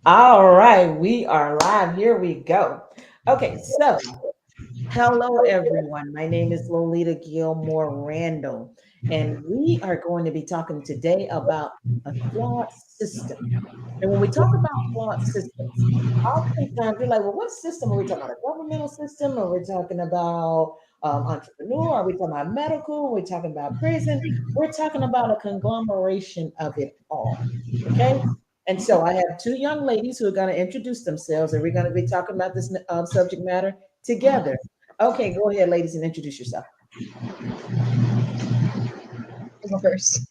All right, we are live. Here we go. Okay, so hello everyone. My name is Lolita Gilmore Randall, and we are going to be talking today about a flawed system. And when we talk about flawed systems, oftentimes you're like, well, what system are we talking about? A governmental system? Are we talking about entrepreneur? Are we talking about medical? Are we talking about prison? We're talking about a conglomeration of it all. Okay. And so I have two young ladies who are going to introduce themselves, and we're going to be talking about this subject matter together. Okay, go ahead, ladies, and introduce yourself. I'll go first.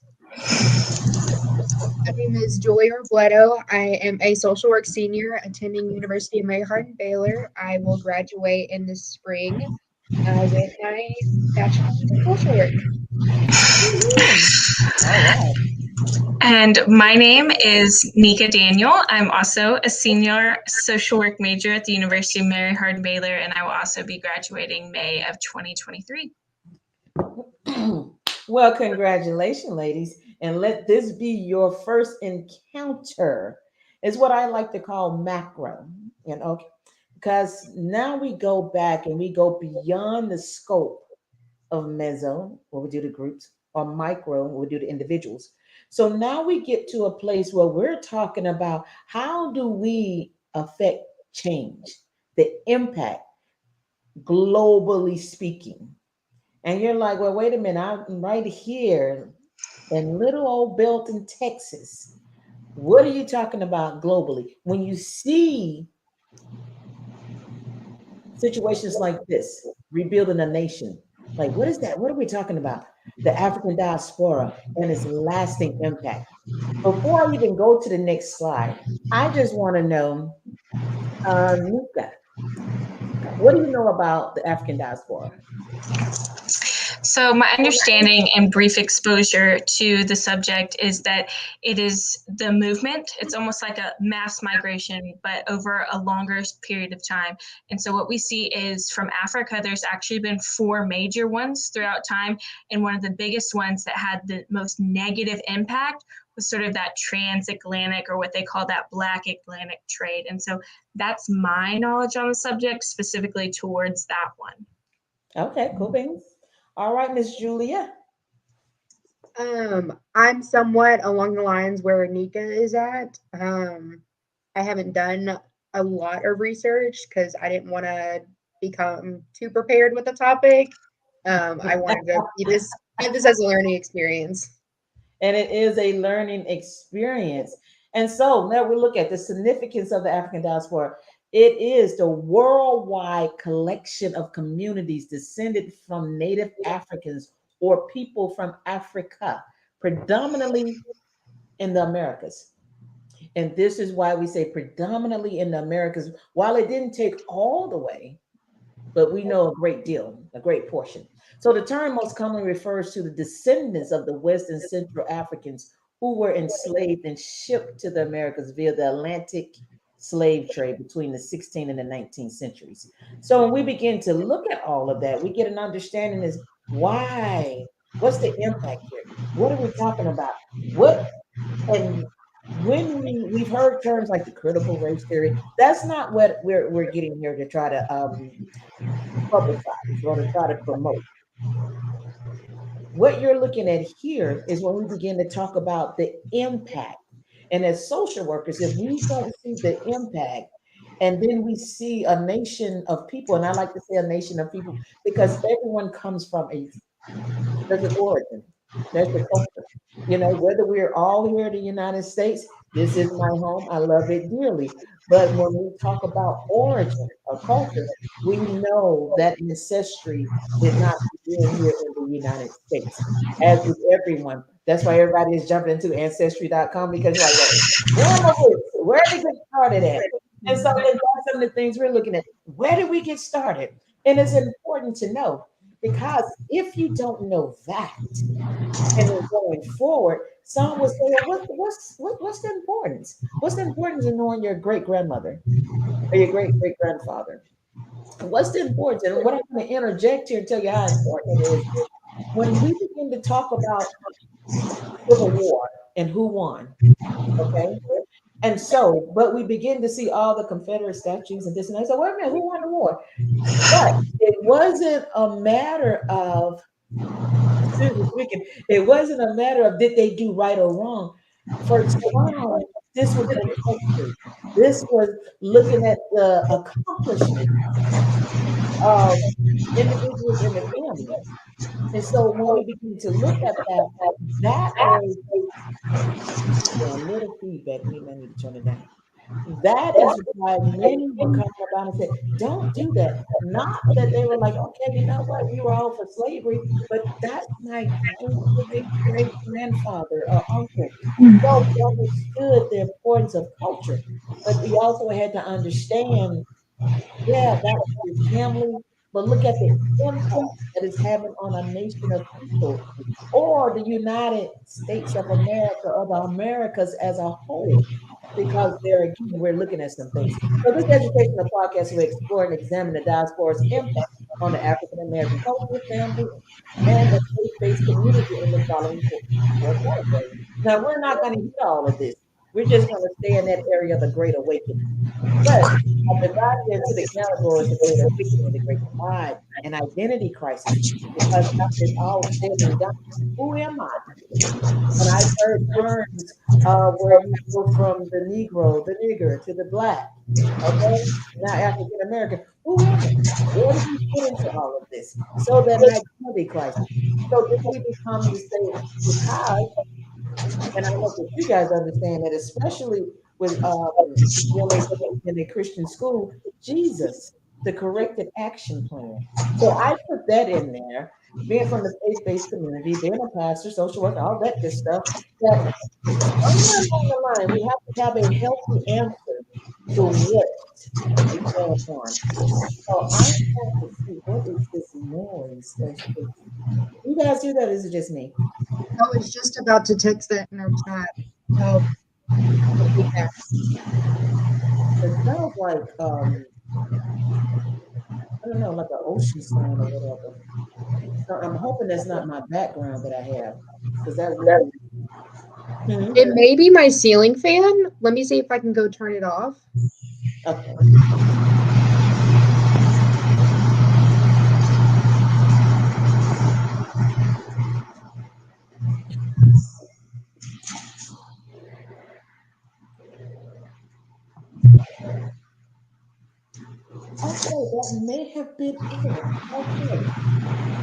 My name is Julie Robledo. I am a social work senior attending University of Mary Hardin Baylor. I will graduate in the spring with my bachelor's in social work. All right. And my name is Nika Daniel. I'm also a senior social work major at the University of Mary Hardin Baylor, and I will also be graduating May of 2023. Well, congratulations, ladies. And let this be your first encounter, is what I like to call macro. Because now we go back and we go beyond the scope of meso, where we do the groups, or micro, where we do the individuals. So now we get to a place where we're talking about how do we affect change, the impact, globally speaking. And you're like, well, wait a minute, I'm right here in little old Belton, Texas. What are you talking about globally? When you see situations like this, rebuilding a nation, like what is that? What are we talking about? The African diaspora and its lasting impact. Before I even go to the next slide, I just want to know, Nika, what do you know about the African diaspora? So, my understanding and brief exposure to the subject is that it is the movement. It's almost like a mass migration, but over a longer period of time. And so, what we see is from Africa, there's actually been four major ones throughout time. And one of the biggest ones that had the most negative impact was sort of that transatlantic, or what they call that Black Atlantic trade. And so, that's my knowledge on the subject, specifically towards that one. Okay, cool beans. All right, Miss Julia. I'm somewhat along the lines where Nika is at. I haven't done a lot of research because I didn't want to become too prepared with the topic. I wanted to have this as a learning experience. And it is a learning experience. And so now we look at the significance of the African diaspora. It is the worldwide collection of communities descended from native Africans or people from Africa, predominantly in the Americas. And this is why we say predominantly in the Americas, while it didn't take all the way, but we know a great deal, a great portion. So the term most commonly refers to the descendants of the West and Central Africans who were enslaved and shipped to the Americas via the Atlantic slave trade between the 16th and the 19th centuries. So when we begin to look at all of that, we get an understanding is why, what's the impact here? What are we talking about? What and when we've heard terms like the critical race theory, that's not what we're getting here to try to publicize or to try to promote. What you're looking at here is when we begin to talk about the impact. And as social workers, if we don't see the impact, and then we see a nation of people, and I like to say a nation of people because everyone comes from there's an origin, there's a culture. You know, whether we're all here in the United States, this is my home. I love it dearly. But when we talk about origin or culture, we know that ancestry did not begin here in the United States, as with everyone. That's why everybody is jumping into ancestry.com because you're like, where did it get started at? And so then that's some of the things we're looking at. Where did we get started? And it's important to know because if you don't know that, and then going forward, some will say, well, what's the importance? What's the importance in knowing your great grandmother or your great great grandfather? What's the importance? And what I'm going to interject here and tell you how important it is when we begin to talk about Civil War and who won, okay? And so, but we begin to see all the Confederate statues and this and that. So, wait a minute, who won the war? But it wasn't a matter of, seriously speaking, it wasn't a matter of did they do right or wrong. For some, this was their culture. This was looking at the accomplishment of individuals in the family. And so when we begin to look at that, that is a little feedback. Maybe I need to turn it down. That is why many were coming about and said, don't do that. Not that they were like, okay, you know what, we were all for slavery, but that's my great grandfather or uncle. So we understood the importance of culture, but we also had to understand, yeah, that was his family, but look at the impact that it's having on a nation of people or the United States of America or the Americas as a whole. Because there again, we're looking at some things. So this educational podcast will explore and examine the diaspora's impact on the African American culture, family, and the faith-based community in the following four categories. Now, we're not going to hit all of this. We're just going to stay in that area of the Great Awakening. But I divided into the categories the Great Awakening, the Great Divide, and identity crisis. Because after it's all said and done, who am I? And I've heard terms where you go from the Negro, the nigger, to the black. Okay, now African American. Who am I? Where do we fit into all of this? So that an identity crisis. So then we become to say, because, and I hope that you guys understand that, especially with dealing in a Christian school, Jesus, the corrected action plan. So I put that in there, being from the faith-based community, being a pastor, social worker, all that good stuff. That somewhere along the line, we have to have a healthy answer to what we stand on. So I'm trying to see what is this noise. You guys hear that? Or is it just me? I was just about to text that in our chat. Oh, feedback. It sounds like I don't know, like an ocean sound or whatever. So I'm hoping that's not my background that I have, because that would be. Hmm? It may be my ceiling fan. Let me see if I can go turn it off. Okay. Okay, that may have been it. Okay.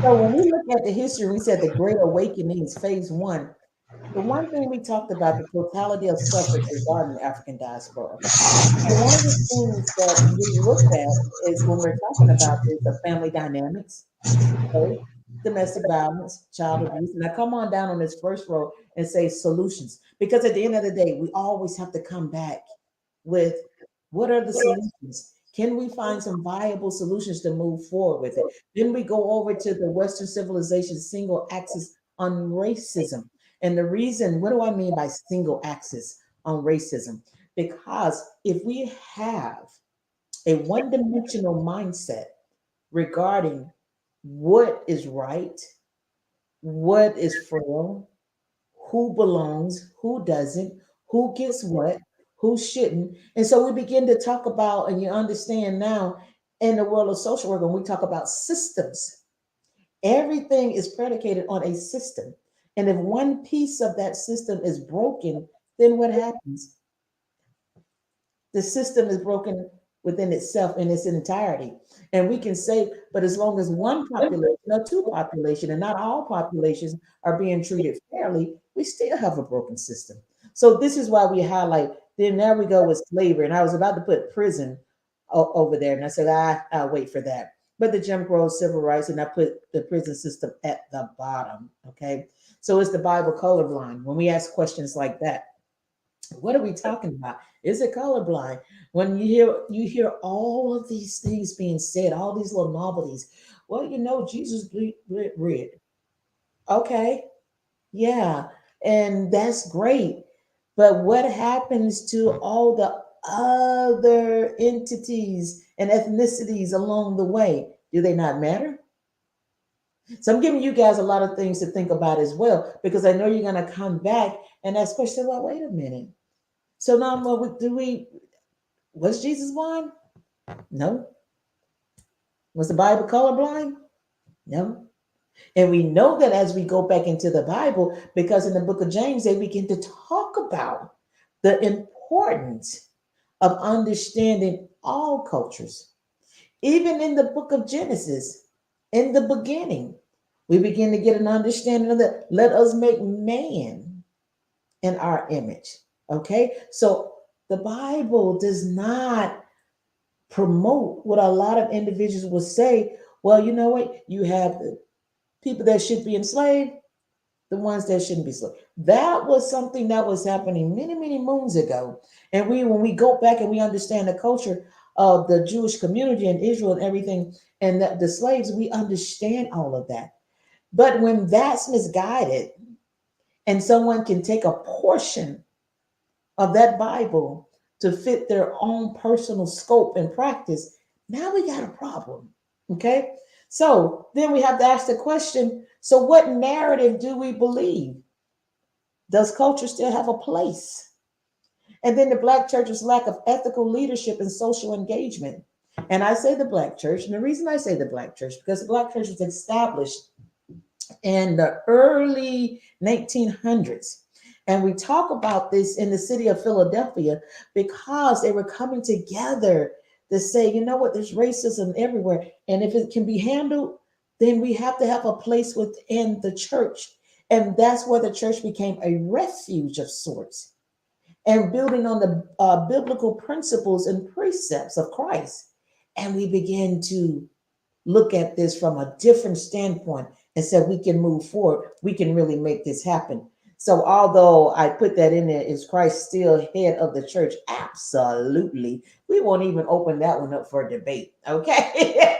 So when we look at the history, we said the Great Awakening is phase one. The one thing we talked about, the totality of suffrage regarding the African diaspora. So one of the things that we look at is when we're talking about this, the family dynamics, okay? Domestic violence, child abuse. And I come on down on this first row and say solutions. Because at the end of the day, we always have to come back with what are the solutions? Can we find some viable solutions to move forward with it? Then we go over to the Western civilization single axis on racism. And the reason, what do I mean by single axis on racism? Because if we have a one dimensional mindset regarding what is right, what is fair, who belongs, who doesn't, who gets what, who shouldn't. And so we begin to talk about, and you understand now in the world of social work, when we talk about systems, everything is predicated on a system. And if one piece of that system is broken, then what happens? The system is broken within itself in its entirety. And we can say, but as long as one population or two population and not all populations are being treated fairly, we still have a broken system. So this is why we highlight, then there we go with slavery. And I was about to put prison over there. And I said, I'll wait for that. But the Jim Crow civil rights, and I put the prison system at the bottom. Okay. So it's the Bible colorblind. When we ask questions like that, what are we talking about? Is it colorblind? When you hear all of these things being said, all these little novelties. Well, Jesus bled red. Okay, yeah, and that's great. But what happens to all the other entities and ethnicities along the way? Do they not matter? So I'm giving you guys a lot of things to think about as well, because I know you're going to come back and ask questions. Well, wait a minute. So now, was Jesus blind? No. Was the Bible colorblind? No. And we know that as we go back into the Bible, because in the book of James, they begin to talk about the importance of understanding all cultures. Even in the book of Genesis, in the beginning, we begin to get an understanding of that. Let us make man in our image. Okay. So the Bible does not promote what a lot of individuals will say. Well, you know what? You have the people that should be enslaved, the ones that shouldn't be enslaved. That was something that was happening many, many moons ago. And when we go back and we understand the culture of the Jewish community in Israel and everything, and the slaves, we understand all of that. But when that's misguided, and someone can take a portion of that Bible to fit their own personal scope and practice, now we got a problem. Okay. So then we have to ask the question, so what narrative do we believe? Does culture still have a place? And then the Black church's lack of ethical leadership and social engagement. And I say the Black church, and the reason I say the Black church, because the Black church was established in the early 1900s. And we talk about this in the city of Philadelphia because they were coming together to say, you know what, there's racism everywhere. And if it can be handled, then we have to have a place within the church. And that's where the church became a refuge of sorts and building on the biblical principles and precepts of Christ. And we begin to look at this from a different standpoint and said we can move forward, we can really make this happen. So although I put that in there, is Christ still head of the church? Absolutely. We won't even open that one up for debate. Okay.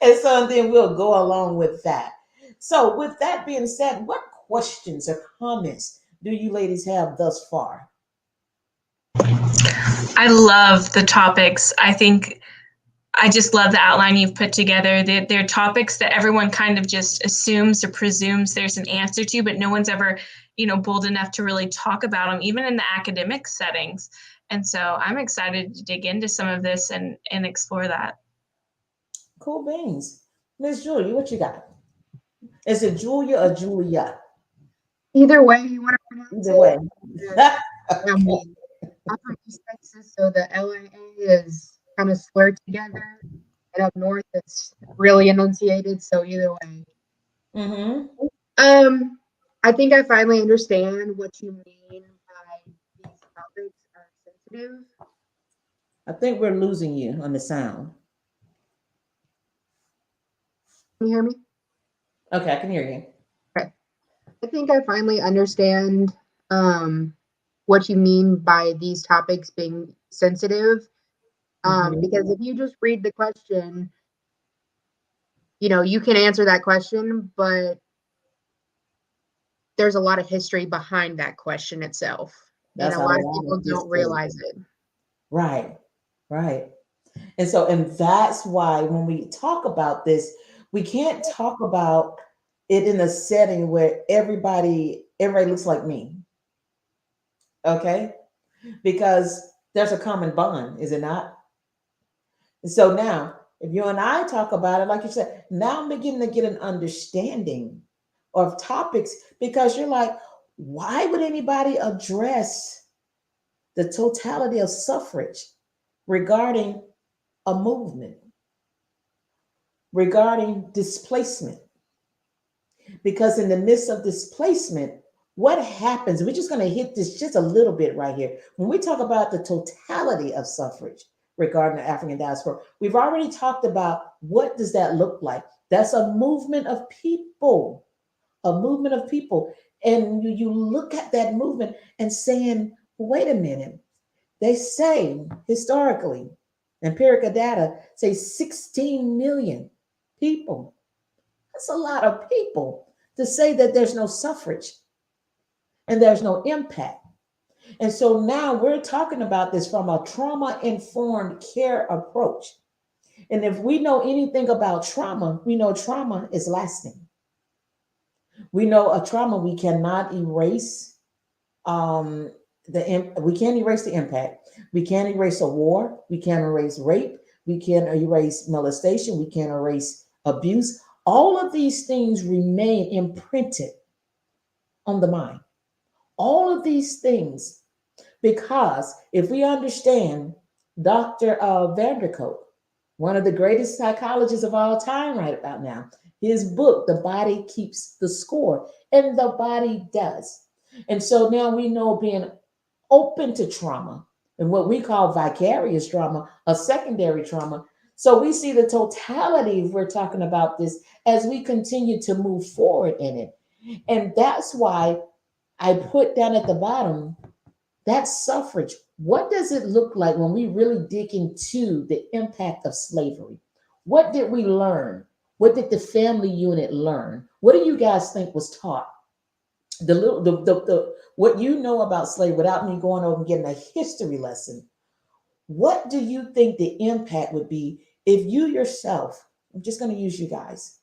And so then we'll go along with that. So with that being said, what questions or comments do you ladies have thus far? I love the topics. I just love the outline you've put together. They're topics that everyone kind of just assumes or presumes there's an answer to, but no one's ever, bold enough to really talk about them, even in the academic settings. And so I'm excited to dig into some of this and explore that. Cool beans. Miss Julia, what you got? Is it Julia or Julia? Either way you want to pronounce Either way. it. I'm from East Texas, so the LAA is kind of slurred together. And up north, it's really enunciated. So either way. Mm-hmm. I think I finally understand what you mean by these topics are sensitive. I think we're losing you on the sound. Can you hear me? Okay, I can hear you. Okay. I think I finally understand what you mean by these topics being sensitive. Because if you just read the question, you can answer that question, but there's a lot of history behind that question itself. And a lot of people don't realize it. Right, right. And that's why when we talk about this, we can't talk about it in a setting where everybody looks like me. Okay? Because there's a common bond, is it not? And so now, if you and I talk about it, like you said, now I'm beginning to get an understanding of topics because you're like, why would anybody address the totality of suffrage regarding a movement, regarding displacement? Because in the midst of displacement, what happens? We're just going to hit this just a little bit right here. When we talk about the totality of suffrage regarding the African diaspora, we've already talked about what does that look like. That's a movement of people, a movement of people. And you look at that movement and saying, wait a minute, they say historically, empirical data say 16 million people. That's a lot of people to say that there's no suffrage and there's no impact. And so now we're talking about this from a trauma-informed care approach. And if we know anything about trauma, we know trauma is lasting. We know a trauma we cannot erase. we can't erase the impact. We can't erase a war. We can't erase rape. We can't erase molestation. We can't erase abuse. All of these things remain imprinted on the mind. All of these things, because if we understand Dr. Vanderkoop, one of the greatest psychologists of all time, right about now, his book, The Body Keeps the Score, and the body does. And so now we know being open to trauma and what we call vicarious trauma, a secondary trauma. So we see the totality, if we're talking about this, as we continue to move forward in it. And that's why I put down at the bottom that's suffrage. What does it look like when we really dig into the impact of slavery? What did we learn? What did the family unit learn? What do you guys think was taught? The little the what you know about slavery without me going over and getting a history lesson. What do you think the impact would be if you yourself, I'm just going to use you guys,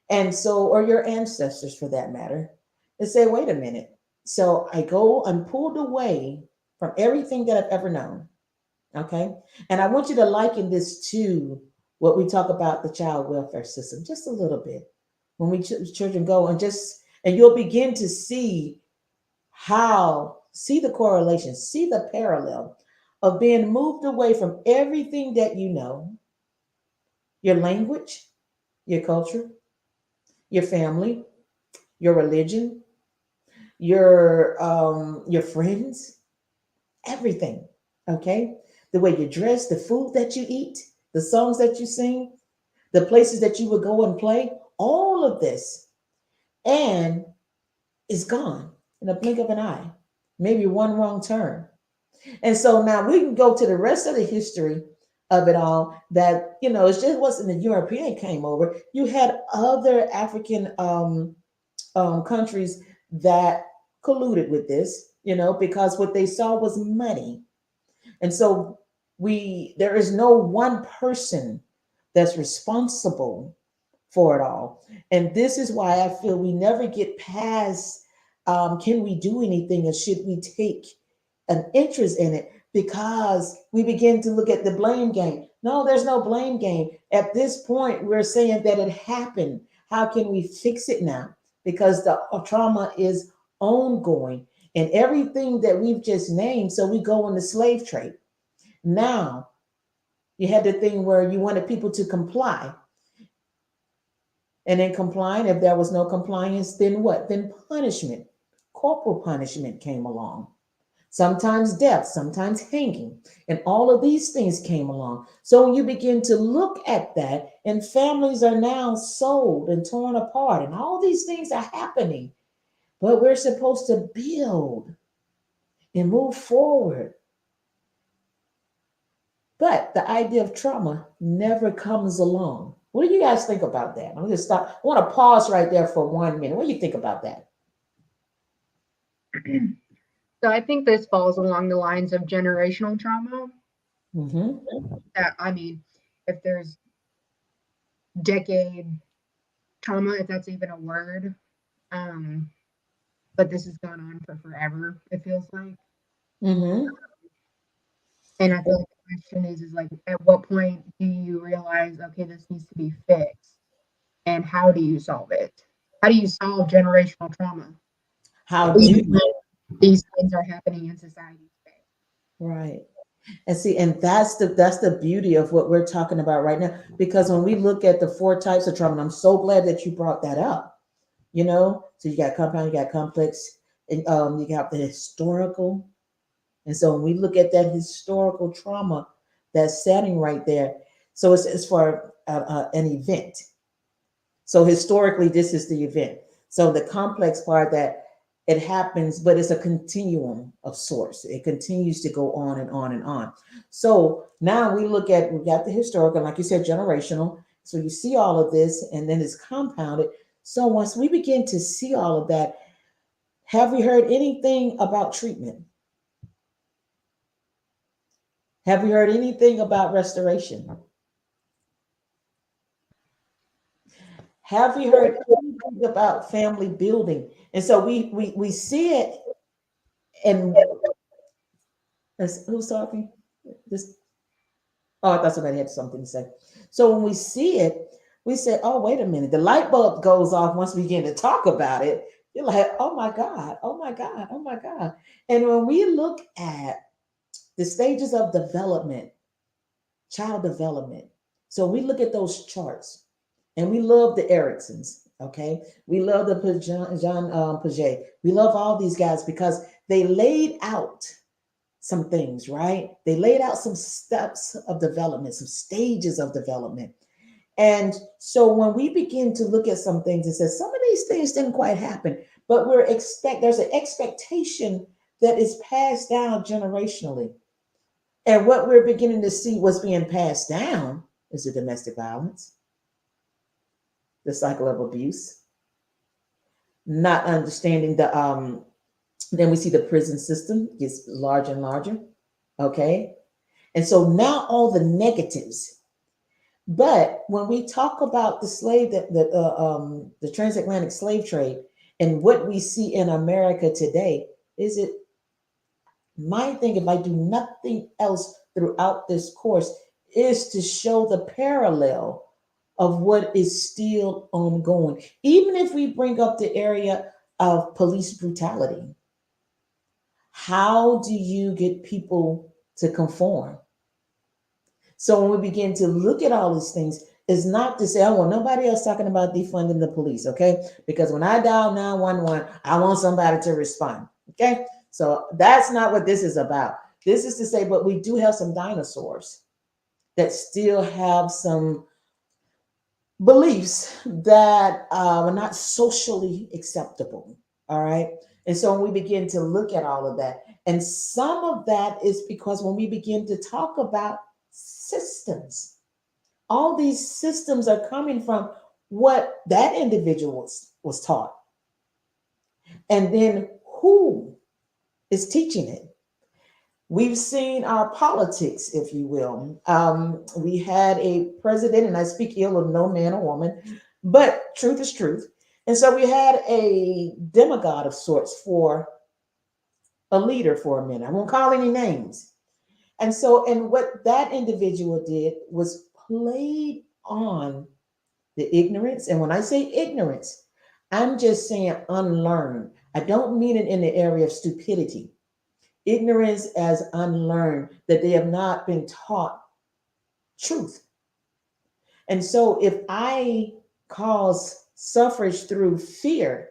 and so, or your ancestors for that matter, and say, wait a minute. So I'm pulled away from everything that I've ever known. Okay. And I want you to liken this to what we talk about the child welfare system just a little bit. When children go and you'll begin to see the correlation, see the parallel of being moved away from everything that you know, your language, your culture, your family, your religion, your friends, everything. Okay, the way you dress, the food that you eat, the songs that you sing, the places that you would go and play, all of this, and is gone in a blink of an eye. Maybe one wrong turn. And so now we can go to the rest of the history of it all that, it just wasn't the European came over. You had other African countries that colluded with this, because what they saw was money. And so there is no one person that's responsible for it all. And this is why I feel we never get past can we do anything and should we take an interest in it? Because we begin to look at the blame game. No, there's no blame game. At this point, we're saying that it happened. How can we fix it now? Because the trauma is ongoing and everything that we've just named. So we go on the slave trade. Now, you had the thing where you wanted people to comply. And in complying, if there was no compliance, then what? Then punishment, corporal punishment came along. Sometimes death, sometimes hanging, and all of these things came along. So when you begin to look at that, and families are now sold and torn apart, and all these things are happening, but we're supposed to build and move forward. But the idea of trauma never comes along. What do you guys think about that? I'm going to stop. I want to pause right there for 1 minute. What do you think about that? So I think this falls along the lines of generational trauma. Mm-hmm. I mean, if there's decade trauma, if that's even a word, but this has gone on for forever, it feels like. Mm-hmm. And I feel like the question is like, at what point do you realize, okay, this needs to be fixed? And how do you solve it? How do you solve generational trauma? How do you? These things are happening in society today. Right. And see, and that's the beauty of what we're talking about right now. Because when we look at the 4 types of trauma, and I'm so glad that you brought that up. So you got compound, you got complex, and you got the historical. And so when we look at that historical trauma, that's setting right there. So it's for an event. So historically, this is the event. So the complex part that it happens, but it's a continuum of sorts. It continues to go on and on and on. So now we got the historical, like you said, generational. So you see all of this, and then it's compounded. So once we begin to see all of that, have we heard anything about treatment? Have we heard anything about restoration? Have we heard anything about family building? And so we see it, and Who's talking? This. Oh, I thought somebody had something to say. So when we see it, we say, "Oh, wait a minute." The light bulb goes off once we begin to talk about it. You're like, "Oh my God! Oh my God! Oh my God!" And when we look at the stages of development, child development. So we look at those charts, and we love the Ericksons. Okay, we love the Jean Piaget. We love all these guys because they laid out some things, right? They laid out some steps of development, some stages of development. And so when we begin to look at some things, it says some of these things didn't quite happen, but there's an expectation that is passed down generationally. And what we're beginning to see what's being passed down is the domestic violence, the cycle of abuse, not understanding then we see the prison system gets larger and larger. Okay. And so now all the negatives. But when we talk about the transatlantic slave trade and what we see in America today, is it my thing, if I do nothing else throughout this course, is to show the parallel of what is still ongoing. Even if we bring up the area of police brutality, how do you get people to conform? So when we begin to look at all these things, it's not to say, oh, well, nobody else talking about defunding the police, okay? Because when I dial 911, I want somebody to respond, okay? So that's not what this is about. This is to say, but we do have some dinosaurs that still have some beliefs that are not socially acceptable, all right? And so when we begin to look at all of that, and some of that is because when we begin to talk about systems, all these systems are coming from what that individual was taught. And then who is teaching it? We've seen our politics, if you will. We had a president, and I speak ill of no man or woman, but truth is truth. And so we had a demigod of sorts for a leader for a minute. I won't call any names. And what that individual did was played on the ignorance. And when I say ignorance, I'm just saying unlearned. I don't mean it in the area of stupidity. Ignorance as unlearned, that they have not been taught truth. And so if I cause suffrage through fear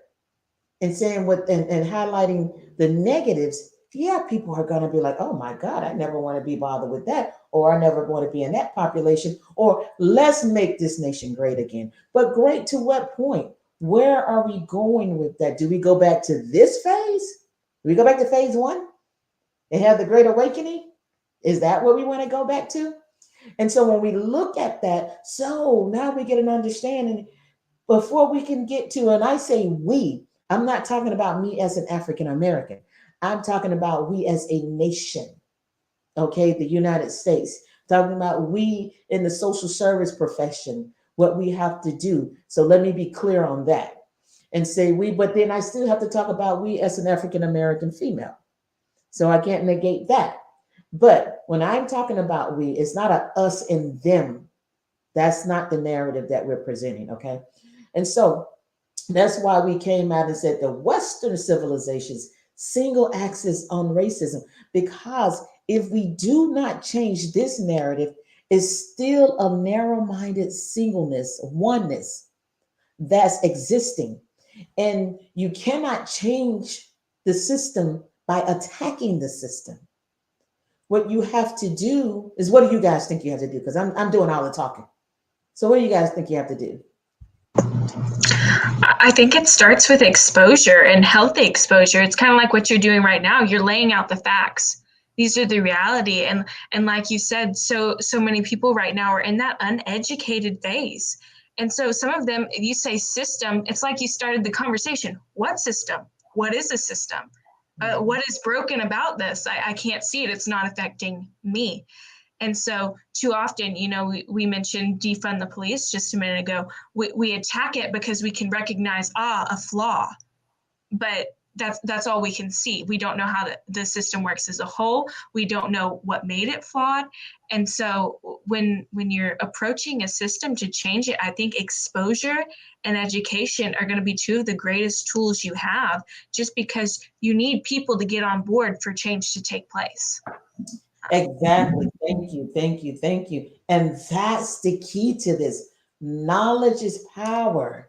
and saying and highlighting the negatives, yeah, people are going to be like, oh my God, I never want to be bothered with that, or I never want to be in that population, or let's make this nation great again. But great to what point? Where are we going with that? Do we go back to this phase? Do we go back to phase one and have the great awakening? Is that what we want to go back to? And so when we look at that, so now we get an understanding before we can get to, and I say we, I'm not talking about me as an African American. I'm talking about we as a nation, okay, the United States. Talking about we in the social service profession, what we have to do. So let me be clear on that and say we, but then I still have to talk about we as an African American female. So I can't negate that. But when I'm talking about we, it's not a us and them. That's not the narrative that we're presenting, okay? And so that's why we came out and said the Western civilizations single axis on racism, because if we do not change this narrative, it's still a narrow-minded singleness, oneness that's existing. And you cannot change the system by attacking the system. What you have to do is, what do you guys think you have to do? Because I'm doing all the talking. So what do you guys think you have to do? I think it starts with exposure and healthy exposure. It's kind of like what you're doing right now. You're laying out the facts. These are the reality. And like you said, so many people right now are in that uneducated phase. And so some of them, if you say system, it's like you started the conversation. What system? What is a system? What is broken about this? I can't see it. It's not affecting me. And so too often, we mentioned defund the police just a minute ago. We attack it because we can recognize, a flaw. But that's all we can see. We don't know how the system works as a whole. We don't know what made it flawed. And so when you're approaching a system to change it, I think exposure and education are going to be two of the greatest tools you have, just because you need people to get on board for change to take place. Exactly. Thank you. Thank you. Thank you. And that's the key to this. Knowledge is power.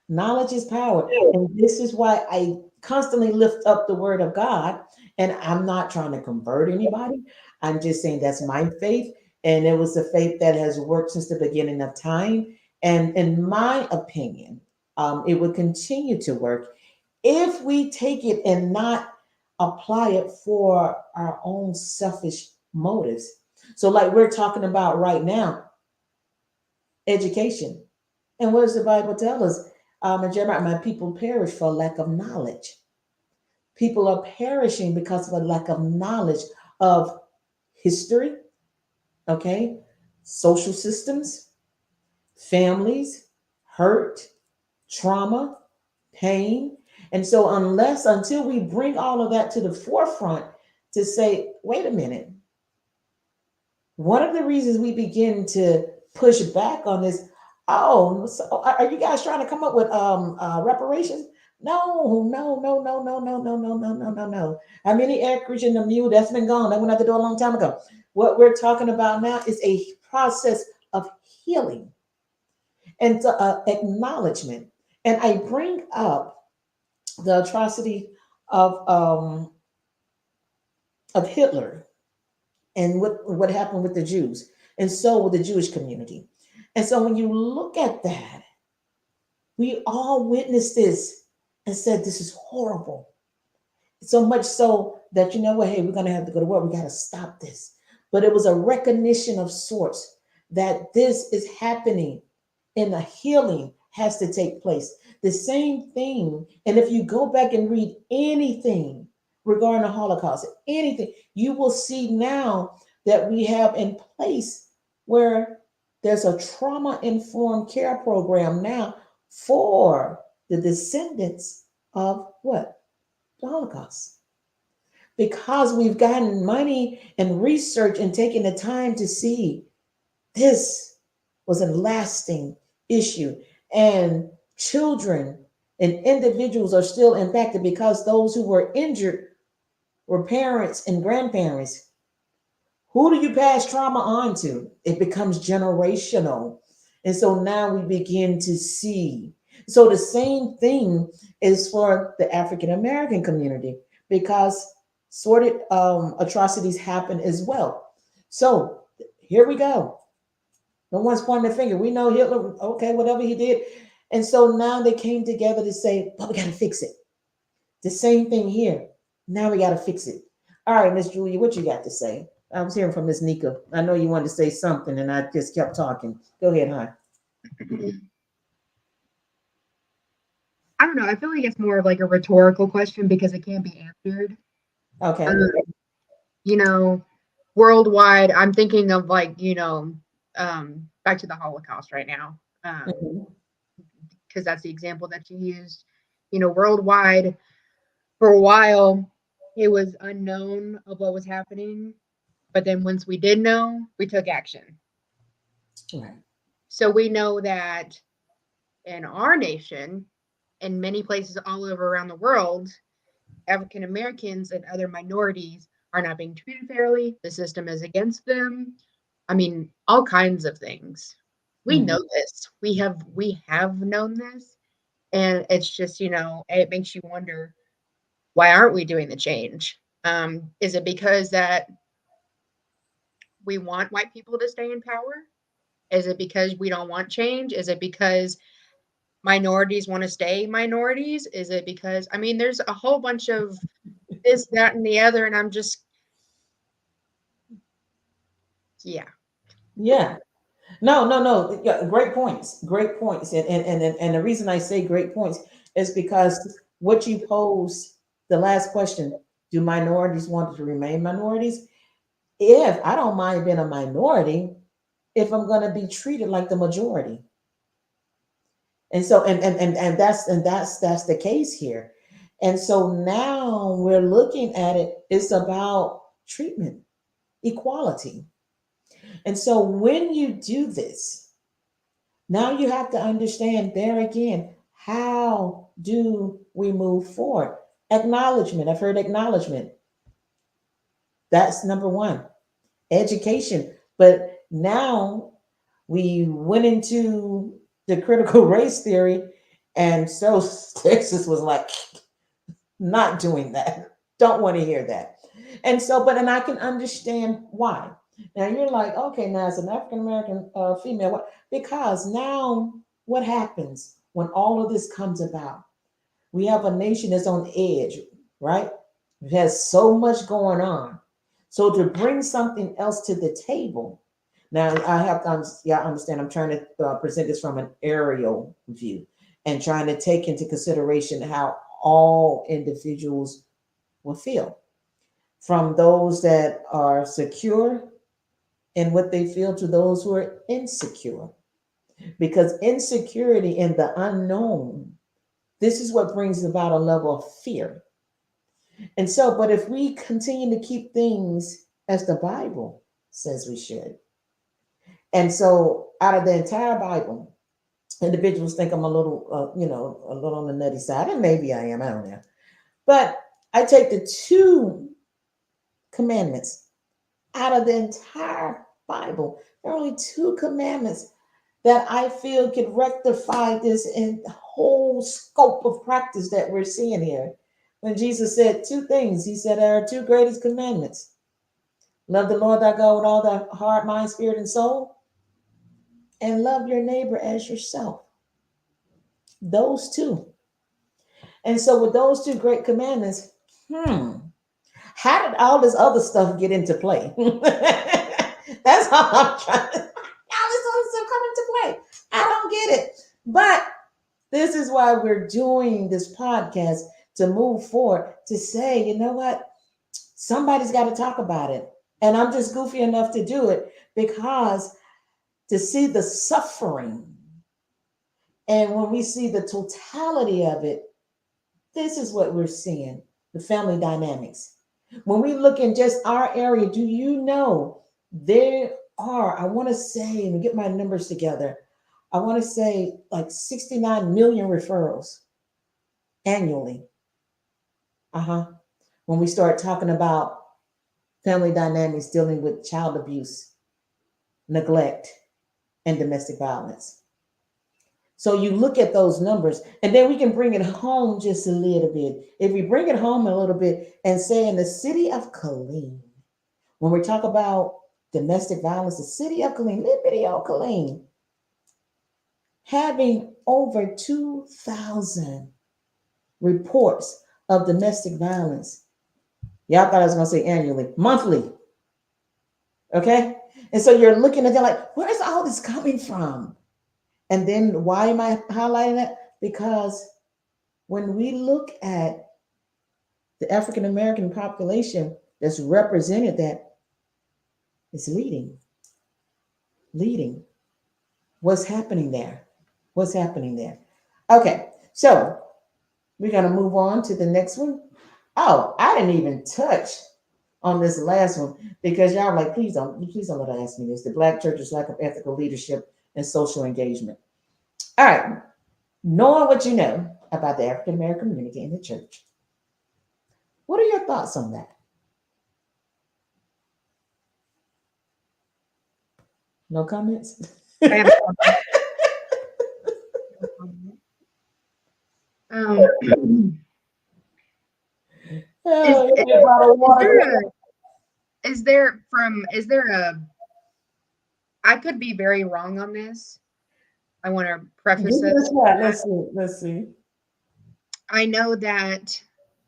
Knowledge is power. And this is why I constantly lift up the word of God. And I'm not trying to convert anybody. I'm just saying that's my faith. And it was a faith that has worked since the beginning of time. And in my opinion, it will continue to work if we take it and not apply it for our own selfish motives. So, like we're talking about right now, education. And what does the Bible tell us? In Jeremiah, my people perish for lack of knowledge. People are perishing because of a lack of knowledge of history, okay, social systems, families, hurt, trauma, pain. And so, until we bring all of that to the forefront to say, wait a minute, one of the reasons we begin to push back on this, oh, so are you guys trying to come up with reparations? No, no, no, no, no, no, no, no, no, no, no, no. How many acres in the mule that's been gone? That went out the door a long time ago. What we're talking about now is a process of healing and acknowledgement. And I bring up the atrocity of Hitler and what happened with the Jews, and so with the Jewish community. And so when you look at that, we all witnessed this and said, this is horrible. So much so that, you know what, hey, we're going to have to go to war. We got to stop this. But it was a recognition of sorts that this is happening and the healing has to take place. The same thing. And if you go back and read anything regarding the Holocaust, anything, you will see now that we have in place where there's a trauma-informed care program now for the descendants of what? The Holocaust. Because we've gotten money and research and taken the time to see this was a lasting issue. And children and individuals are still impacted because those who were injured were parents and grandparents. Who do you pass trauma on to? It becomes generational. And so now we begin to see. So the same thing is for the African American community because sorted atrocities happen as well. So here we go. No one's pointing the finger. We know Hitler, okay, whatever he did. And so now they came together to say, but we got to fix it. The same thing here. Now we got to fix it. All right, Miss Julia, what you got to say? I was hearing from Miss Nika. I know you wanted to say something and I just kept talking. Go ahead, hon. I don't know. I feel like it's more of like a rhetorical question because it can't be answered. Okay. You know, worldwide, I'm thinking of like, back to the Holocaust right now, because that's the example that you used. Worldwide, for a while, it was unknown of what was happening. But then once we did know, we took action. Right. So we know that in our nation, in many places all over around the world, African Americans and other minorities are not being treated fairly. The system is against them. I mean, all kinds of things. We know this. We have known this. And it's just, it makes you wonder, why aren't we doing the change? Is it because that we want white people to stay in power? Is it because we don't want change? Is it because minorities want to stay minorities? Is it because, there's a whole bunch of this, that, and the other, and I'm just, yeah. Yeah. No. Yeah, great points. Great points. And the reason I say great points is because what you posed, the last question, do minorities want to remain minorities? If I don't mind being a minority, if I'm going to be treated like the majority. And so and that's the case here. And so now we're looking at it, it's about treatment, equality. And so when you do this, now you have to understand there again, how do we move forward? Acknowledgement. I've heard acknowledgement. That's number one. Education. But now we went into the critical race theory, and so Texas was like, not doing that. Don't want to hear that. And so, but and I can understand why. Now you're like, okay, now as an African American female, what? Because now what happens when all of this comes about? We have a nation that's on edge, right? It has so much going on. So to bring something else to the table, now I have to yeah, I understand. I'm trying to present this from an aerial view and trying to take into consideration how all individuals will feel, from those that are secure in what they feel to those who are insecure. Because insecurity in the unknown, this is what brings about a level of fear. And so, but if we continue to keep things as the Bible says we should, and so out of the entire Bible, individuals think I'm a little, a little on the nutty side, and maybe I am, I don't know. But I take the two commandments out of the entire Bible. There are only two commandments that I feel could rectify this in whole scope of practice that we're seeing here. When Jesus said two things, he said there are two greatest commandments. Love the Lord thy God with all thy heart, mind, spirit, and soul, and love your neighbor as yourself. Those two. And so with those two great commandments, how did all this other stuff get into play? That's how I'm trying to. How this other stuff come into play? I don't get it. But this is why we're doing this podcast, to move forward, to say, you know what? Somebody's got to talk about it. And I'm just goofy enough to do it because to see the suffering, and when we see the totality of it, this is what we're seeing, the family dynamics. When we look in just our area, do you know there are, I want to say, and get my numbers together, I want to say like 69 million referrals annually. When we start talking about family dynamics dealing with child abuse, neglect, and domestic violence. So you look at those numbers, and then we can bring it home just a little bit. If we bring it home a little bit and say in the city of Killeen, when we talk about domestic violence, the city of Killeen, little bitty old Killeen, having over 2,000 reports of domestic violence. Y'all thought I was going to say annually, monthly. Okay. And so you're looking at that like, where's all this coming from? And then why am I highlighting that? Because when we look at the African American population that's represented, that is leading. What's happening there? What's happening there? Okay, so we're gonna move on to the next one. Oh, I didn't even touch on this last one because y'all are like, please don't let her ask me this. The Black church's lack of ethical leadership and social engagement. All right, knowing what you know about the African American community in the church, what are your thoughts on that? No comments? I have a comment. Oh, is there a I could be very wrong on this. I want to preface this. Let's see. I know that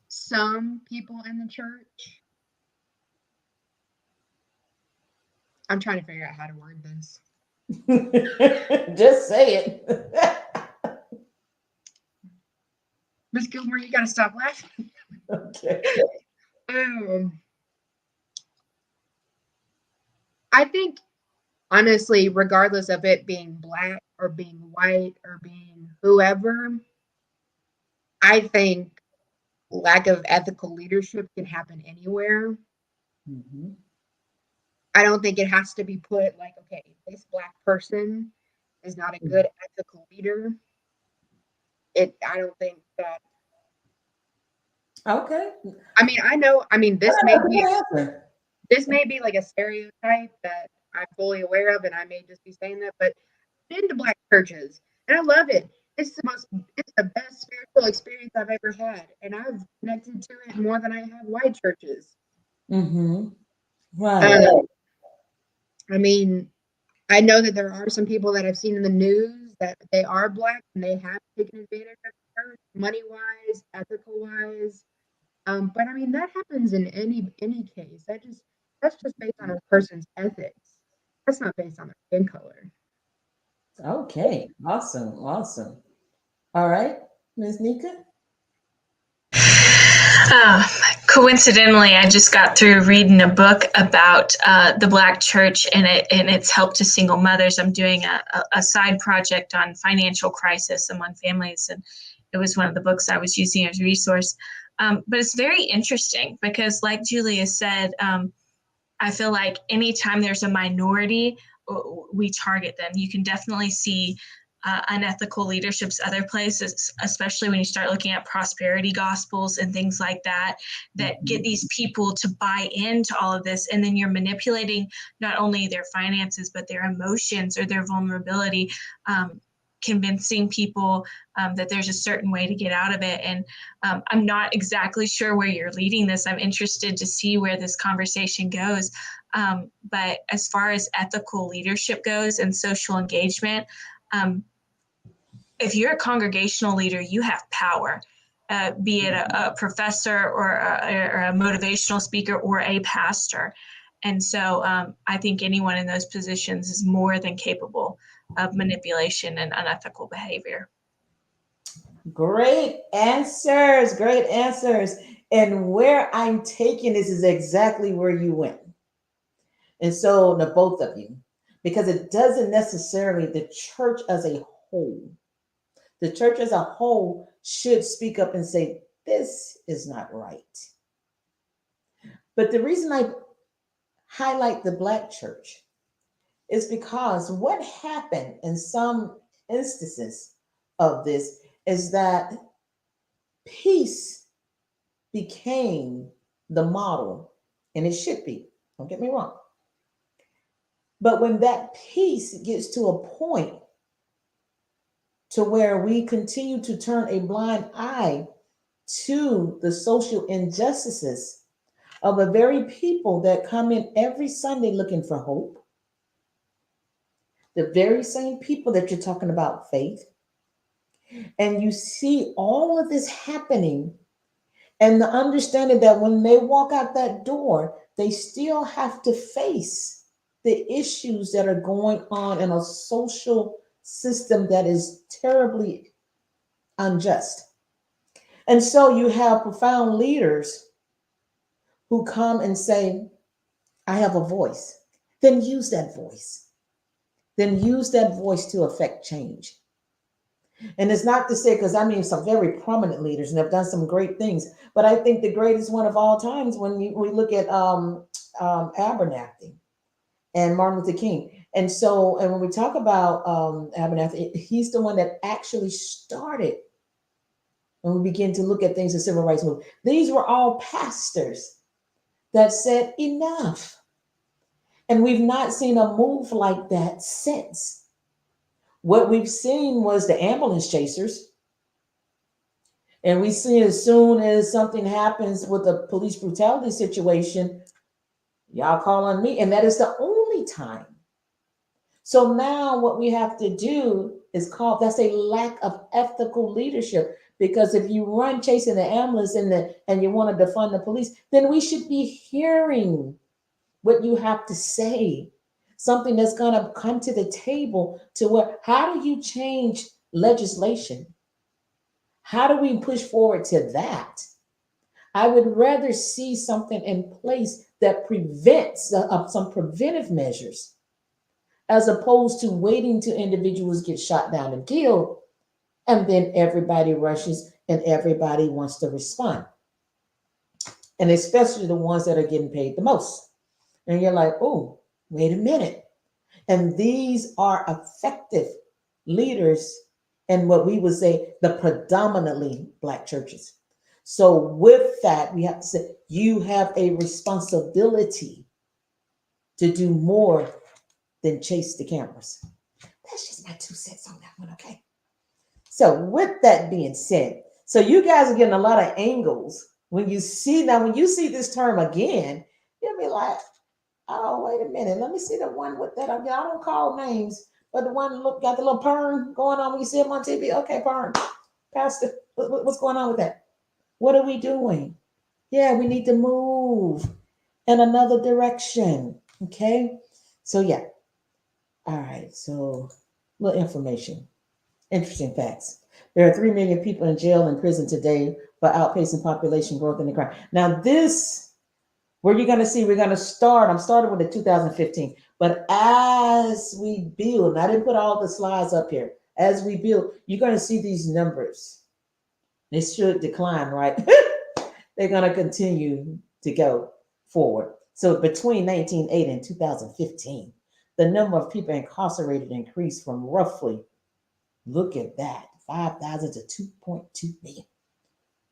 some people in the church, I'm trying to figure out how to word this. Just say it. Miss Gilmore, you gotta stop laughing. Okay. I think, honestly, regardless of it being Black or being white or being whoever, I think lack of ethical leadership can happen anywhere. Mm-hmm. I don't think it has to be put like, okay, this Black person is not a good ethical leader. I don't think that. Okay. I mean, this Well, may that's a be good answer. like a stereotype that I'm fully aware of, and I may just be saying that, but I've been to Black churches, and I love it. It's the best spiritual experience I've ever had, and I've connected to it more than I have white churches. Mm-hmm. Right. I mean, I know that there are some people that I've seen in the news that they are Black and they have taken advantage of the church, money wise, ethical wise. But I mean, that happens in any case. That's just based on a person's ethics. That's not based on their skin color. Okay. Awesome. Awesome. All right, Ms. Nika. Uh, Coincidentally, I just got through reading a book about the Black church and its help to single mothers. I'm doing a side project on financial crisis among families, and it was one of the books I was using as a resource. But it's very interesting because, like Julia said, I feel like anytime there's a minority, we target them. You can definitely see unethical leaderships other places, especially when you start looking at prosperity gospels and things like that, that get these people to buy into all of this. And then you're manipulating not only their finances, but their emotions or their vulnerability, convincing people that there's a certain way to get out of it. And I'm not exactly sure where you're leading this. I'm interested to see where this conversation goes. But as far as ethical leadership goes and social engagement, if you're a congregational leader, you have power, be it a professor or a motivational speaker or a pastor. And so I think anyone in those positions is more than capable of manipulation and unethical behavior. Great answers. Great answers. And where I'm taking this is exactly where you went. And so, the both of you, because it doesn't necessarily the church as a whole. The church as a whole should speak up and say, this is not right. But the reason I highlight the Black church is because what happened in some instances of this is that peace became the model, and it should be. Don't get me wrong. But when that peace gets to a point to where we continue to turn a blind eye to the social injustices of the very people that come in every Sunday looking for hope, the very same people that you're talking about faith, and you see all of this happening, and the understanding that when they walk out that door, they still have to face the issues that are going on in a social system that is terribly unjust. And so you have profound leaders who come and say, I have a voice. Then use that voice. Then use that voice to affect change. And it's not to say, because I mean, some very prominent leaders and have done some great things, but I think the greatest one of all times when we look at Abernathy and Martin Luther King. And so, and when we talk about Abernathy, he's the one that actually started when we begin to look at things in civil rights movement. These were all pastors that said enough. And we've not seen a move like that since. What we've seen was the ambulance chasers. And we see as soon as something happens with a police brutality situation, y'all call on me. And that is the only time. So now what we have to do is that's a lack of ethical leadership. Because if you run chasing the ambulance and you want to defund the police, then we should be hearing what you have to say. Something that's going to come to the table to where, how do you change legislation? How do we push forward to that? I would rather see something in place that prevents some preventive measures as opposed to waiting till individuals get shot down and killed, and then everybody rushes and everybody wants to respond. and especially the ones that are getting paid the most. And you're like, oh, wait a minute. And these are effective leaders in what we would say the predominantly Black churches. So, with that, we have to say you have a responsibility to do more than chase the cameras. That's just my 2 cents on that one, okay? So, with that being said, so you guys are getting a lot of angles when you see this term again, you'll be like, oh, wait a minute. Let me see the one with that. I don't call names, but the one look got the little perm going on when you see him on TV. Okay, perm. Pastor, what's going on with that? What are we doing? Yeah, we need to move in another direction. Okay. So yeah. All right. So little information. Interesting facts. There are 3 million people in jail and prison today for outpacing population growth in the crime. Now this where you're going to see, I'm starting with the 2015, but as we build, and I didn't put all the slides up here, as we build, you're going to see these numbers. They should decline, right? They're going to continue to go forward. So between 1980 and 2015, the number of people incarcerated increased from roughly, look at that, 5,000 to 2.2 million.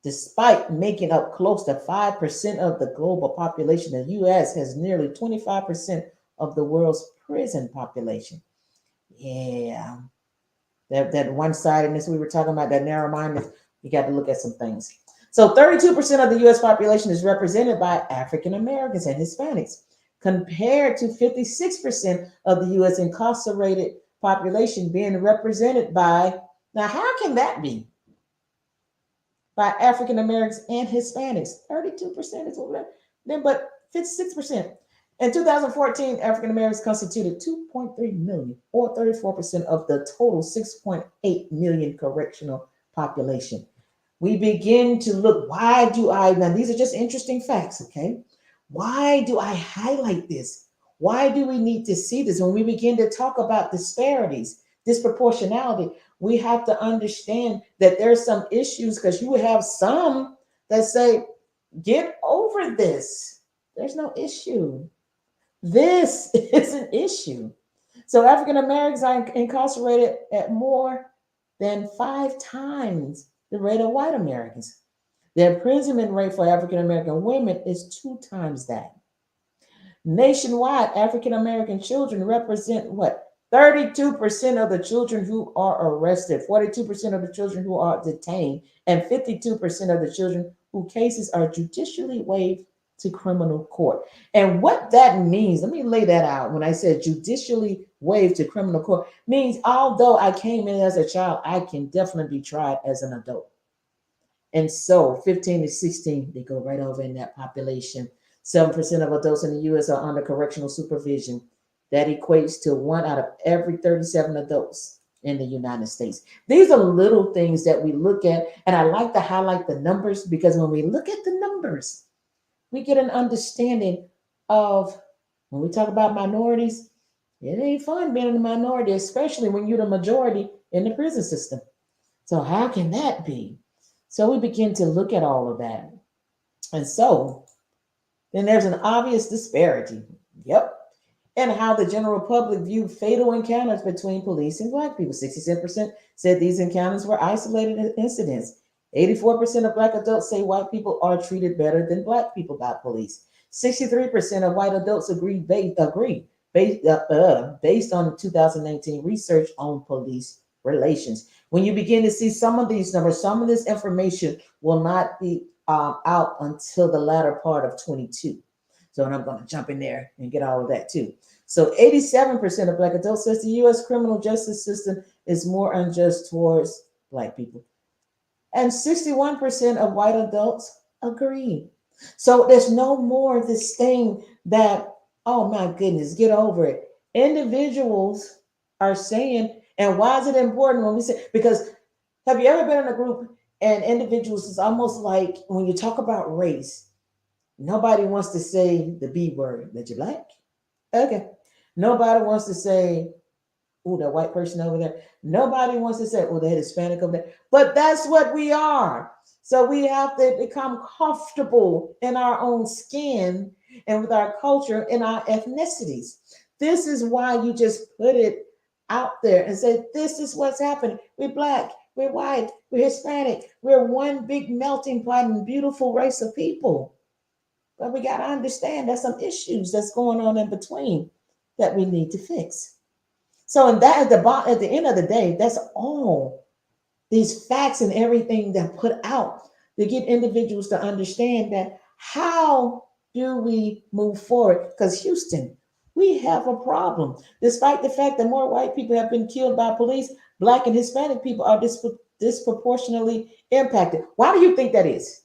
Despite making up close to 5% of the global population, the US has nearly 25% of the world's prison population. Yeah, that one-sidedness we were talking about, that narrow-mindedness, you got to look at some things. So 32% of the US population is represented by African Americans and Hispanics, compared to 56% of the US incarcerated population being represented by, now how can that be? By African Americans and Hispanics. 32% is what we're then, but 56%. In 2014, African Americans constituted 2.3 million, or 34% of the total 6.8 million correctional population. We begin to look, now these are just interesting facts, okay? Why do I highlight this? Why do we need to see this? When we begin to talk about disparities, disproportionality, we have to understand that there's some issues, because you have some that say, get over this. There's no issue. This is an issue. So African Americans are incarcerated at more than 5 times the rate of white Americans. The imprisonment rate for African American women is 2 times that. Nationwide, African American children represent what? 32% of the children who are arrested, 42% of the children who are detained, and 52% of the children whose cases are judicially waived to criminal court. And what that means, let me lay that out. When I said judicially waived to criminal court, means although I came in as a child, I can definitely be tried as an adult. And so 15 to 16, they go right over in that population. 7% of adults in the US are under correctional supervision. That equates to 1 out of every 37 adults in the United States. These are little things that we look at, and I like to highlight the numbers, because when we look at the numbers, we get an understanding of, when we talk about minorities, it ain't fun being a minority, especially when you're the majority in the prison system. So how can that be? So we begin to look at all of that. And so then there's an obvious disparity. Yep. And how the general public viewed fatal encounters between police and Black people. 67% said these encounters were isolated incidents. 84% of Black adults say white people are treated better than Black people by police. 63% of white adults agree based on 2019 research on police relations. When you begin to see some of these numbers, some of this information will not be out until the latter part of 22. So, and I'm going to jump in there and get all of that too. So 87% of Black adults says the U.S. criminal justice system is more unjust towards Black people. And 61% of white adults agree. So there's no more this thing that, oh my goodness, get over it. Individuals are saying, and why is it important when we say, because have you ever been in a group and individuals, is almost like when you talk about race, nobody wants to say the B word, that you're Black. Okay. Nobody wants to say oh, that white person over there. Nobody wants to say, oh, they're Hispanic over there. But that's what we are. So we have to become comfortable in our own skin and with our culture and our ethnicities. This is why you just put it out there and say, this is what's happening. We're Black, we're white, we're Hispanic, we're one big melting pot and beautiful race of people. But we got to understand there's some issues that's going on in between that we need to fix. So, in that at the end of the day, that's all these facts and everything that put out to get individuals to understand that how do we move forward? Because Houston, we have a problem. Despite the fact that more white people have been killed by police, Black and Hispanic people are disproportionately impacted. Why do you think that is?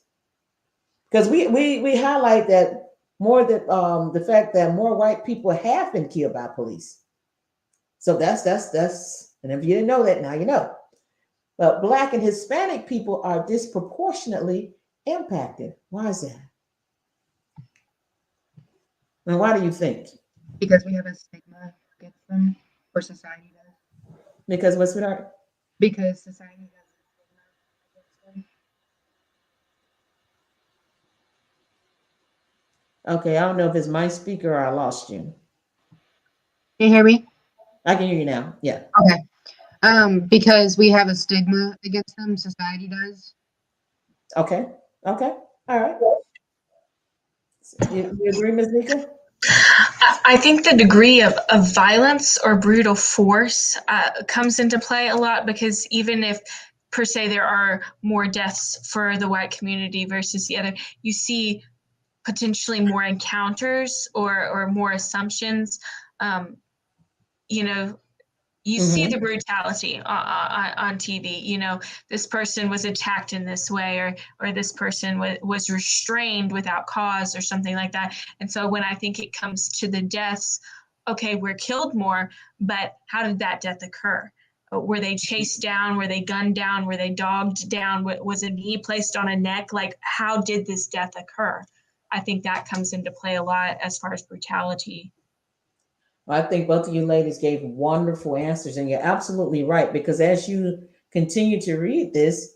Because we highlight that more than the fact that more white people have been killed by police. So that's and if you didn't know that, now you know. But Black and Hispanic people are disproportionately impacted. Why is that? And why do you think? Because we have a stigma against them, or society does. Because what's with our Because society has a stigma against them. okay, I don't know if it's my speaker or I lost you. Can you hear me? I can hear you now. Yeah. Okay. Because we have a stigma against them, society does. Okay. Okay. All right. You agree, Ms. Nika? I think the degree of violence or brutal force comes into play a lot, because even if per se there are more deaths for the white community versus the other, you see potentially more encounters or more assumptions. You know, you see the brutality on TV. You know, this person was attacked in this way, or this person was restrained without cause, or something like that. And so when I think it comes to the deaths, okay, we're killed more, but how did that death occur? Were they chased down? Were they gunned down? Were they dogged down? Was a knee placed on a neck? Like, how did this death occur? I think that comes into play a lot as far as brutality. I think both of you ladies gave wonderful answers, and you're absolutely right. Because as you continue to read this,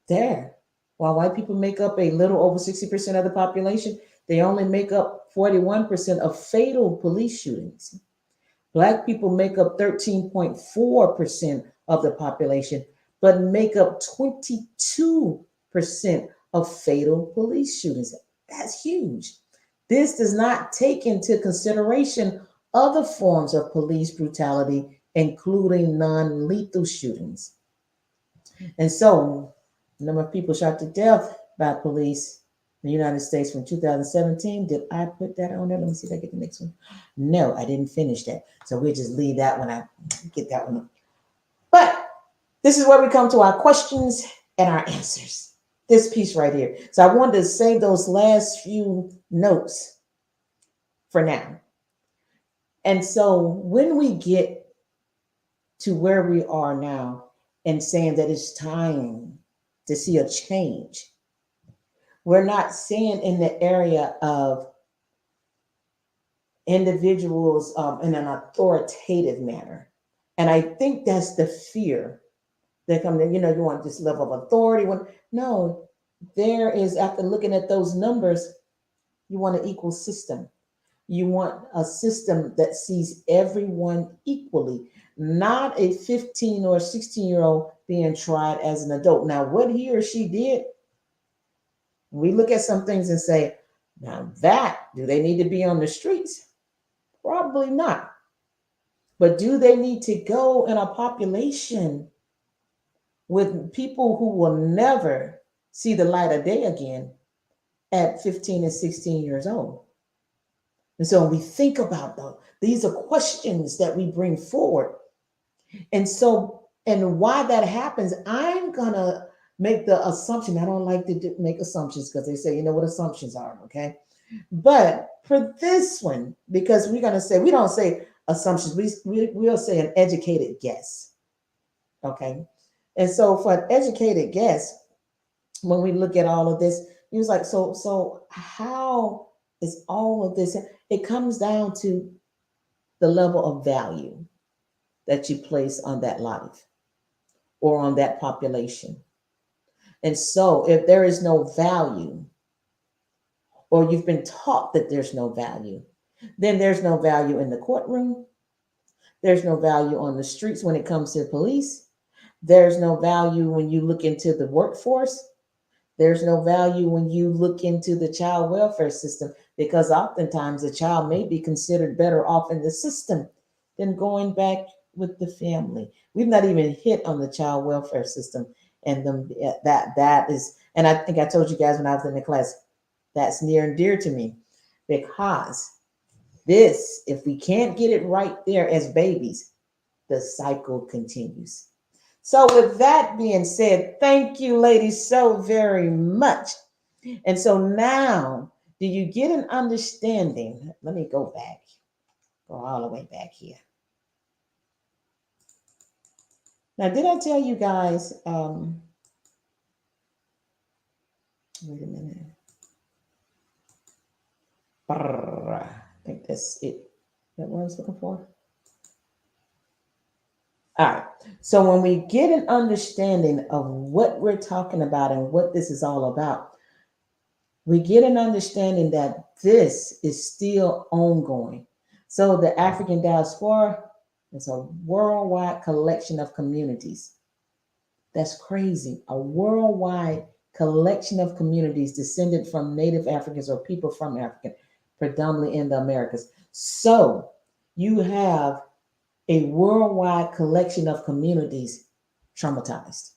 while white people make up a little over 60% of the population, they only make up 41% of fatal police shootings. Black people make up 13.4% of the population, but make up 22% of fatal police shootings. That's huge. This does not take into consideration other forms of police brutality, including non-lethal shootings. And so, the number of people shot to death by police in the United States from 2017. Did I put that on there? Let me see if I get the next one. No, I didn't finish that. So we'll just leave that one. I get that one. But this is where we come to our questions and our answers. This piece right here. So I wanted to save those last few notes for now. And so when we get to where we are now and saying that it's time to see a change, we're not saying in the area of individuals in an authoritative manner. And I think that's the fear that comes in. You know, you want this level of authority. No, there is, after looking at those numbers, you want an equal system. You want a system that sees everyone equally, not a 15 or 16-year-old being tried as an adult. Now, what he or she did, we look at some things and say, now do they need to be on the streets? Probably not. But do they need to go in a population with people who will never see the light of day again at 15 and 16 years old? And so when we think about those, these are questions that we bring forward. And so, and why that happens, I'm going to make the assumption. I don't like to make assumptions because they say, you know what assumptions are, okay? But for this one, because we're going to say, we don't say assumptions, we'll say an educated guess, okay? And so for an educated guess, when we look at all of this, he was like, so how is all of this? It comes down to the level of value. that you place on that life or on that population. And so if there is no value, or you've been taught that there's no value, then there's no value in the courtroom. There's no value on the streets when it comes to police. There's no value when you look into the workforce. There's no value when you look into the child welfare system, because oftentimes a child may be considered better off in the system than going back with the family. We've not even hit on the child welfare system, and that is, and I think I told you guys when I was in the class, that's near and dear to me, because this, if we can't get it right there as babies, the cycle continues. So, with that being said, thank you, ladies, so very much. And so now, do you get an understanding? Let me go back, go all the way back here. Now, did I tell you guys? Wait a minute. I think that's it. Is that what I was looking for? All right. So when we get an understanding of what we're talking about and what this is all about, we get an understanding that this is still ongoing. So the African diaspora is a worldwide collection of communities. That's crazy. A worldwide collection of communities descended from Native Africans or people from Africa, predominantly in the Americas. So you have a worldwide collection of communities traumatized.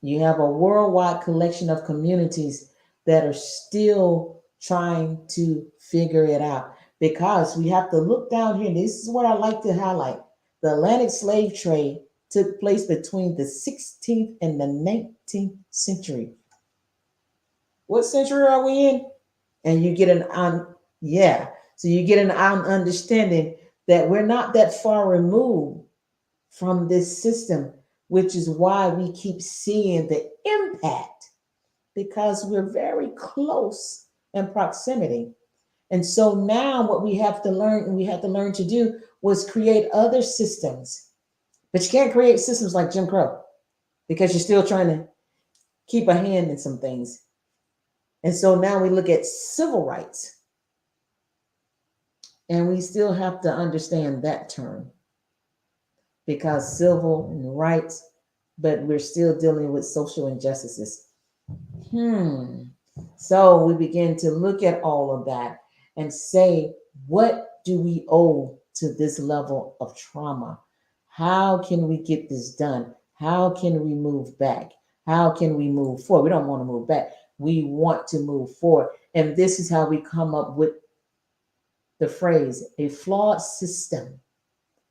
You have a worldwide collection of communities that are still trying to figure it out, because we have to look down here. And this is what I like to highlight. The Atlantic slave trade took place between the 16th and the 19th century. What century are we in? And you get so you get an understanding that we're not that far removed from this system, which is why we keep seeing the impact, because we're very close in proximity. And so now what we have to learn, and we had to learn to do, was create other systems. But you can't create systems like Jim Crow, because you're still trying to keep a hand in some things. And so now we look at civil rights, and we still have to understand that term, because civil rights, but we're still dealing with social injustices. So we begin to look at all of that and say, what do we owe to this level of trauma? How can we get this done? How can we move back? How can we move forward? We don't want to move back. We want to move forward. And this is how we come up with the phrase, a flawed system.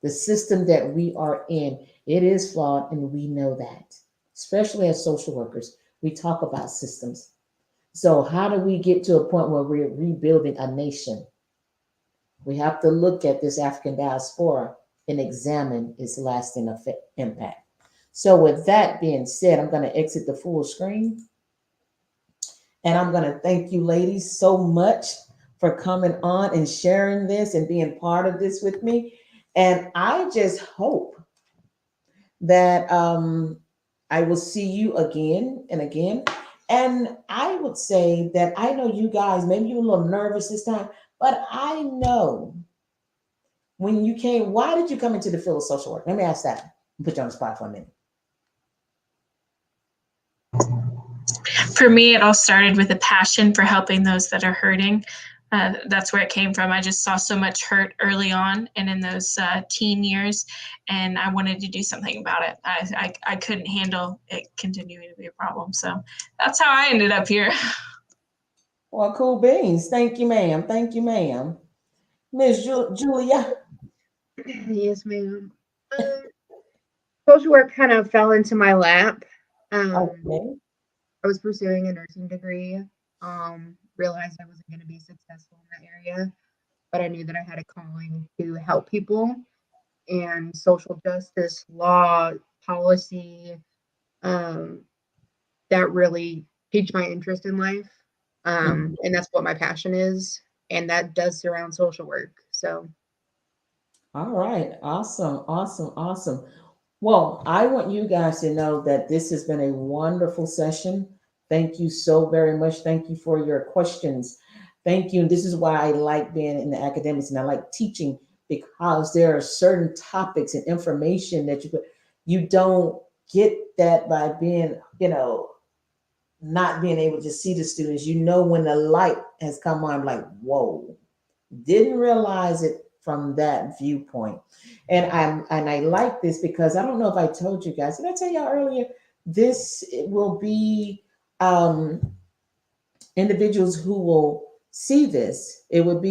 The system that we are in, it is flawed, and we know that. Especially as social workers, we talk about systems. So how do we get to a point where we're rebuilding a nation? We have to look at this African diaspora and examine its lasting impact. So with that being said, I'm going to exit the full screen. And I'm going to thank you, ladies, so much for coming on and sharing this and being part of this with me. And I just hope that I will see you again and again. And I would say that I know you guys, maybe you're a little nervous this time, but I know when you came, why did you come into the field of social work? Let me ask that and put you on the spot for a minute. For me, it all started with a passion for helping those that are hurting. That's where it came from. I just saw so much hurt early on and in those teen years, and I wanted to do something about it. I couldn't handle it continuing to be a problem. So that's how I ended up here. Well, cool beans. Thank you, ma'am. Thank you, ma'am. Miss Julia. Yes, ma'am. Social work kind of fell into my lap. Okay. I was pursuing a nursing degree. Realized I wasn't going to be successful in that area, but I knew that I had a calling to help people, and social justice, law, policy, that really piqued my interest in life. And that's what my passion is, and that does surround social work. So All right. Awesome. Awesome. Awesome. Well, I want you guys to know that this has been a wonderful session. Thank you so very much. Thank you for your questions. Thank you. And this is why I like being in the academics and I like teaching because there are certain topics and information that you don't get that by being, not being able to see the students. You know when the light has come on, like, whoa, didn't realize it from that viewpoint. And I like this because I don't know if I told you guys. Did I tell y'all earlier? This will be um, individuals who will see this. It would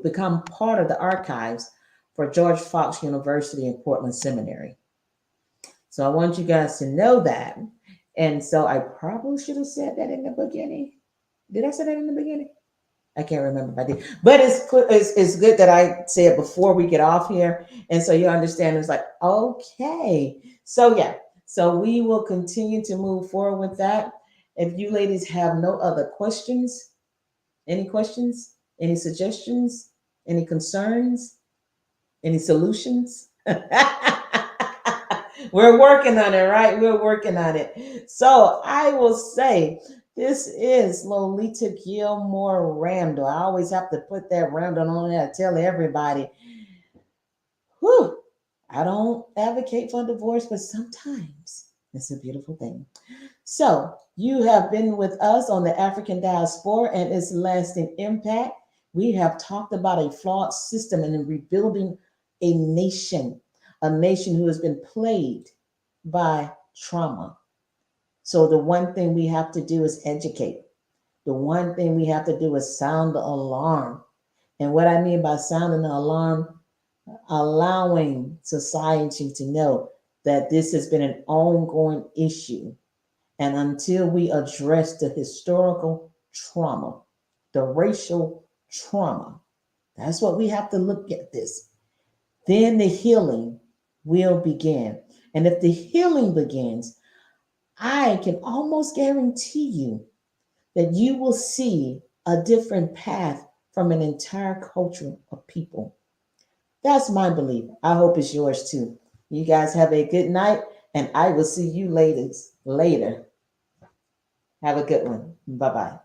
become part of the archives for George Fox University and Portland Seminary. So I want you guys to know that. And so I probably should have said that in the beginning. Did I say that in the beginning? I can't remember if I did, but it's good that I say it before we get off here, and so you understand. It's like okay, so yeah, so we will continue to move forward with that. If you ladies have no other questions, any questions, any suggestions, any concerns, any solutions? We're working on it, right? We're working on it. So I will say this is Lolita Gilmore Randall. I always have to put that Randall on there. I tell everybody, whew, I don't advocate for divorce, but sometimes it's a beautiful thing. So you have been with us on the African Diaspora and its lasting impact. We have talked about a flawed system and in rebuilding a nation who has been plagued by trauma. So the one thing we have to do is educate. The one thing we have to do is sound the alarm. And what I mean by sounding the alarm, allowing society to know that this has been an ongoing issue. And until we address the historical trauma, the racial trauma, that's what we have to look at this. Then the healing will begin. And if the healing begins, I can almost guarantee you that you will see a different path from an entire culture of people. That's my belief. I hope it's yours too. You guys have a good night, and I will see you ladies later. Have a good one. Bye bye.